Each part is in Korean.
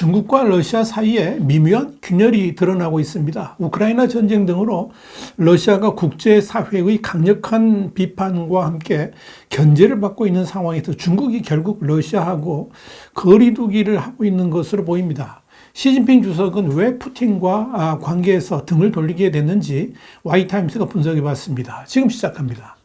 중국과 러시아 사이에 미묘한 균열이 드러나고 있습니다. 우크라이나 전쟁 등으로 러시아가 국제사회의 강력한 비판과 함께 견제를 받고 있는 상황에서 중국이 결국 러시아하고 거리두기를 하고 있는 것으로 보입니다. 시진핑 주석은 왜 푸틴과 관계에서 등을 돌리게 됐는지 와이타임스가 분석해 봤습니다. 지금 시작합니다.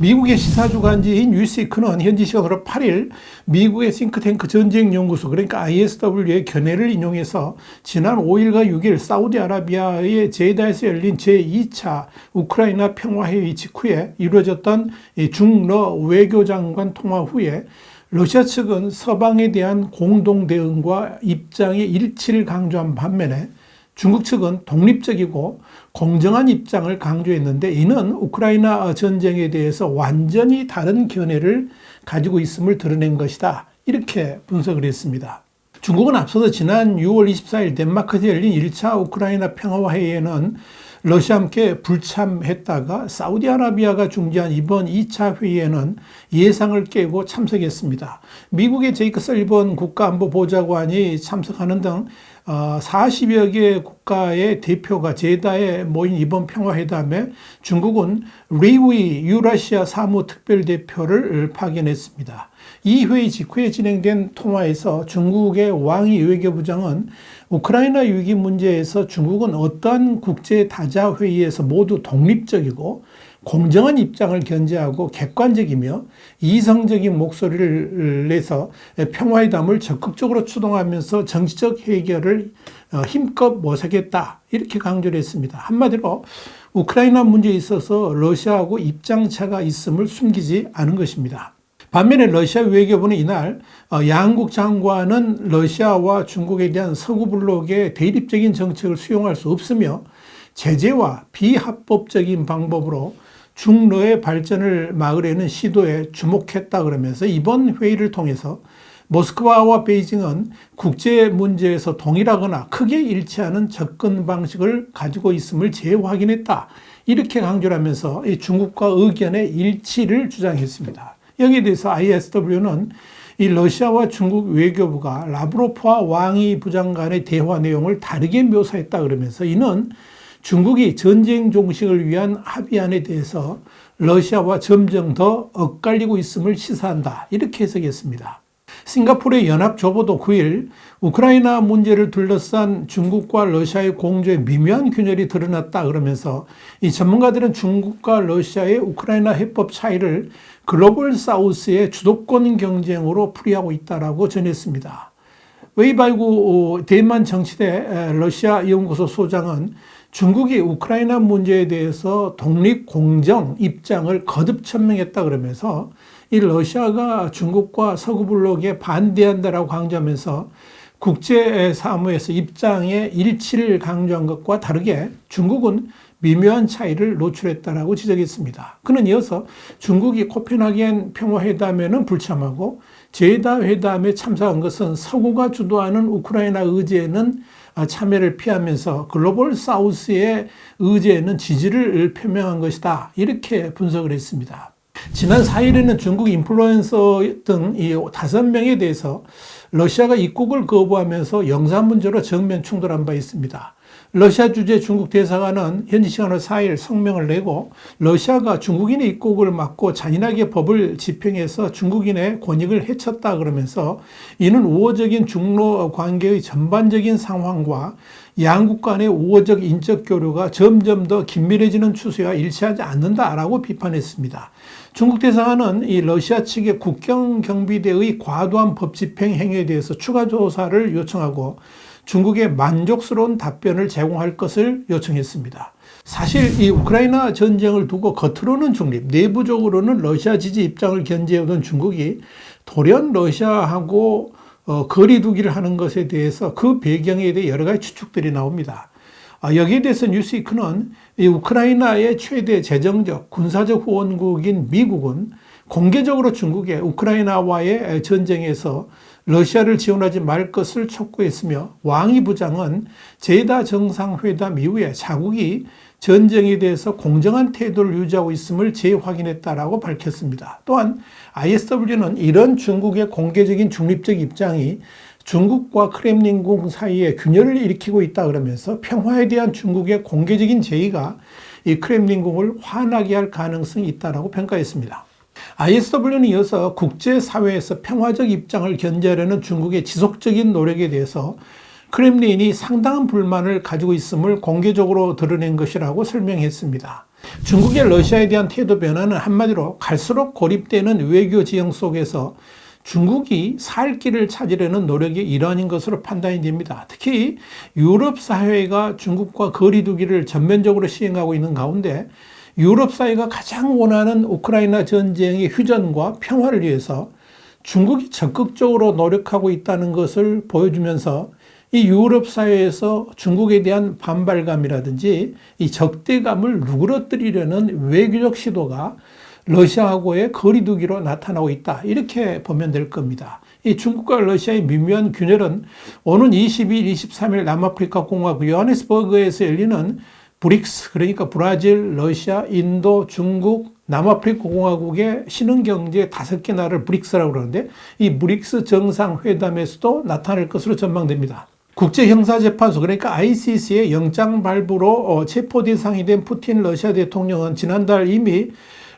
미국의 시사주간지인 뉴스위크는 현지 시간으로 8일 미국의 싱크탱크 전쟁연구소 그러니까 ISW의 견해를 인용해서 지난 5일과 6일 사우디아라비아의 제다에서 열린 제2차 우크라이나 평화회의 직후에 이루어졌던 중러 외교장관 통화 후에 러시아 측은 서방에 대한 공동 대응과 입장의 일치를 강조한 반면에 중국 측은 독립적이고 공정한 입장을 강조했는데 이는 우크라이나 전쟁에 대해서 완전히 다른 견해를 가지고 있음을 드러낸 것이다. 이렇게 분석을 했습니다. 중국은 앞서서 지난 6월 24일 덴마크에서 열린 1차 우크라이나 평화회의에는 러시아와 함께 불참했다가 사우디아라비아가 중재한 이번 2차 회의에는 예상을 깨고 참석했습니다. 미국의 제이크 설리번 국가안보보좌관이 참석하는 등 40여 개 국가의 대표가 제다에 모인 이번 평화회담에 중국은 리위 유라시아 사무특별대표를 파견했습니다. 이 회의 직후에 진행된 통화에서 중국의 왕이 외교부장은 우크라이나 위기 문제에서 중국은 어떠한 국제다자회의에서 모두 독립적이고 공정한 입장을 견지하고 객관적이며 이성적인 목소리를 내서 평화회담을 적극적으로 추동하면서 정치적 해결을 힘껏 모색했다. 이렇게 강조를 했습니다. 한마디로 우크라이나 문제에 있어서 러시아하고 입장차가 있음을 숨기지 않은 것입니다. 반면에 러시아 외교부는 이날 양국 장관은 러시아와 중국에 대한 서구 블록의 대립적인 정책을 수용할 수 없으며 제재와 비합법적인 방법으로 중러의 발전을 막으려는 시도에 주목했다 그러면서 이번 회의를 통해서 모스크바와 베이징은 국제 문제에서 동일하거나 크게 일치하는 접근 방식을 가지고 있음을 재확인했다. 이렇게 강조를 하면서 중국과 의견의 일치를 주장했습니다. 여기에 대해서 ISW는 이 러시아와 중국 외교부가 라브로프와 왕이 부장 간의 대화 내용을 다르게 묘사했다 그러면서 이는 중국이 전쟁 종식을 위한 합의안에 대해서 러시아와 점점 더 엇갈리고 있음을 시사한다. 이렇게 해석했습니다. 싱가포르의 연합조보도 9일 우크라이나 문제를 둘러싼 중국과 러시아의 공조에 미묘한 균열이 드러났다 그러면서 이 전문가들은 중국과 러시아의 우크라이나 해법 차이를 글로벌 사우스의 주도권 경쟁으로 풀이하고 있다라고 전했습니다. 웨이바이구 대만 정치대 러시아 연구소 소장은 중국이 우크라이나 문제에 대해서 독립 공정 입장을 거듭 천명했다 그러면서 이 러시아가 중국과 서구 블록에 반대한다라고 강조하면서 국제 사무에서 입장의 일치를 강조한 것과 다르게 중국은 미묘한 차이를 노출했다라고 지적했습니다. 그는 이어서 중국이 코펜하겐 평화회담에는 불참하고 제다 회담에 참석한 것은 서구가 주도하는 우크라이나 의제에는 참여를 피하면서 글로벌 사우스의 의제에는 지지를 표명한 것이다. 이렇게 분석을 했습니다. 지난 4일에는 중국 인플루언서 등 이 5명에 대해서 러시아가 입국을 거부하면서 영산 문제로 정면 충돌한 바 있습니다. 러시아 주재 중국 대사관은 현지 시간으로 4일 성명을 내고 러시아가 중국인의 입국을 막고 잔인하게 법을 집행해서 중국인의 권익을 해쳤다 그러면서 이는 우호적인 중로 관계의 전반적인 상황과 양국 간의 우호적 인적 교류가 점점 더 긴밀해지는 추세와 일치하지 않는다라고 비판했습니다. 중국 대사관은 이 러시아 측의 국경 경비대의 과도한 법 집행 행위에 대해서 추가 조사를 요청하고 중국에 만족스러운 답변을 제공할 것을 요청했습니다. 사실 이 우크라이나 전쟁을 두고 겉으로는 중립, 내부적으로는 러시아 지지 입장을 견지해오던 중국이 돌연 러시아하고 거리두기를 하는 것에 대해서 그 배경에 대해 여러 가지 추측들이 나옵니다. 여기에 대해서 뉴스위크는 이 우크라이나의 최대 재정적, 군사적 후원국인 미국은 공개적으로 중국의 우크라이나와의 전쟁에서 러시아를 지원하지 말 것을 촉구했으며 왕이 부장은 제다 정상회담 이후에 자국이 전쟁에 대해서 공정한 태도를 유지하고 있음을 재확인했다라고 밝혔습니다. 또한 ISW는 이런 중국의 공개적인 중립적 입장이 중국과 크렘린궁 사이에 균열을 일으키고 있다 그러면서 평화에 대한 중국의 공개적인 제의가 이 크렘린궁을 화나게 할 가능성이 있다라고 평가했습니다. ISW는 이어서 국제사회에서 평화적 입장을 견제하려는 중국의 지속적인 노력에 대해서 크렘린이 상당한 불만을 가지고 있음을 공개적으로 드러낸 것이라고 설명했습니다. 중국의 러시아에 대한 태도 변화는 한마디로 갈수록 고립되는 외교 지형 속에서 중국이 살 길을 찾으려는 노력의 일환인 것으로 판단이 됩니다. 특히 유럽 사회가 중국과 거리 두기를 전면적으로 시행하고 있는 가운데 유럽 사회가 가장 원하는 우크라이나 전쟁의 휴전과 평화를 위해서 중국이 적극적으로 노력하고 있다는 것을 보여주면서 이 유럽 사회에서 중국에 대한 반발감이라든지 이 적대감을 누그러뜨리려는 외교적 시도가 러시아하고의 거리두기로 나타나고 있다. 이렇게 보면 될 겁니다. 이 중국과 러시아의 미묘한 균열은 오는 22일, 23일 남아프리카 공화국 요하네스버그에서 열리는 브릭스, 그러니까 브라질, 러시아, 인도, 중국, 남아프리카 공화국의 신흥경제 5개 나라를 브릭스라고 그러는데 이 브릭스 정상회담에서도 나타날 것으로 전망됩니다. 국제형사재판소 그러니까 ICC의 영장 발부로 체포 대상이 된 푸틴 러시아 대통령은 지난달 이미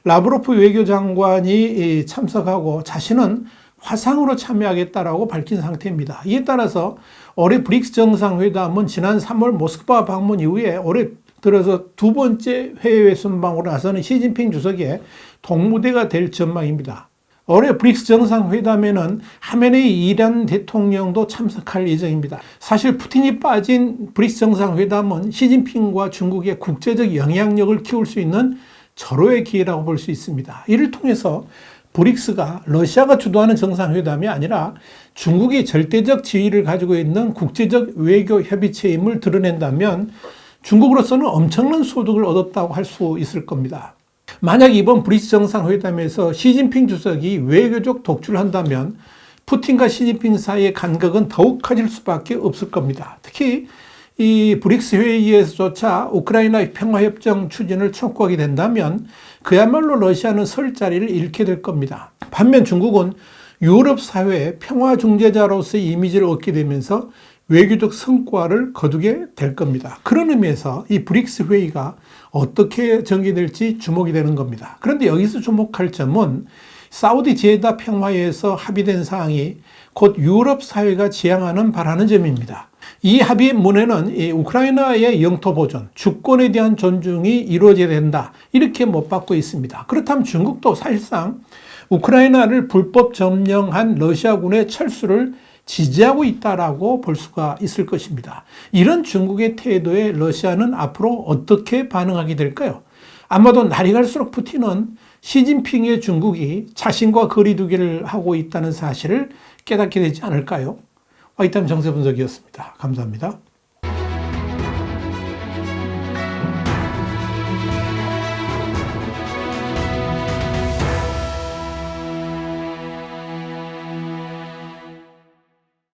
라브로프 외교장관이 참석하고 자신은 화상으로 참여하겠다라고 밝힌 상태입니다. 이에 따라서 올해 브릭스 정상회담은 지난 3월 모스크바 방문 이후에 올해 들어서 두 번째 해외 순방으로 나서는 시진핑 주석의 동무대가 될 전망입니다. 올해 브릭스 정상회담에는 하메네이 이란 대통령도 참석할 예정입니다. 사실 푸틴이 빠진 브릭스 정상회담은 시진핑과 중국의 국제적 영향력을 키울 수 있는 절호의 기회라고 볼 수 있습니다. 이를 통해서 브릭스가 러시아가 주도하는 정상회담이 아니라 중국이 절대적 지위를 가지고 있는 국제적 외교 협의체임을 드러낸다면 중국으로서는 엄청난 소득을 얻었다고 할 수 있을 겁니다. 만약 이번 브릭스 정상회담에서 시진핑 주석이 외교적 독주를 한다면 푸틴과 시진핑 사이의 간극은 더욱 커질 수밖에 없을 겁니다. 특히 이 브릭스 회의에서조차 우크라이나 평화협정 추진을 촉구하게 된다면 그야말로 러시아는 설 자리를 잃게 될 겁니다. 반면 중국은 유럽 사회의 평화 중재자로서의 이미지를 얻게 되면서 외교적 성과를 거두게 될 겁니다. 그런 의미에서 이 브릭스 회의가 어떻게 전개될지 주목이 되는 겁니다. 그런데 여기서 주목할 점은 사우디 제다 평화회에서 합의된 사항이 곧 유럽 사회가 지향하는 바라는 점입니다. 이 합의문에는 이 우크라이나의 영토 보존, 주권에 대한 존중이 이루어져야 된다. 이렇게 못 받고 있습니다. 그렇다면 중국도 사실상 우크라이나를 불법 점령한 러시아군의 철수를 지지하고 있다라고 볼 수가 있을 것입니다. 이런 중국의 태도에 러시아는 앞으로 어떻게 반응하게 될까요? 아마도 날이 갈수록 푸틴은 시진핑의 중국이 자신과 거리두기를 하고 있다는 사실을 깨닫게 되지 않을까요? 화이트타임 정세분석이었습니다. 감사합니다.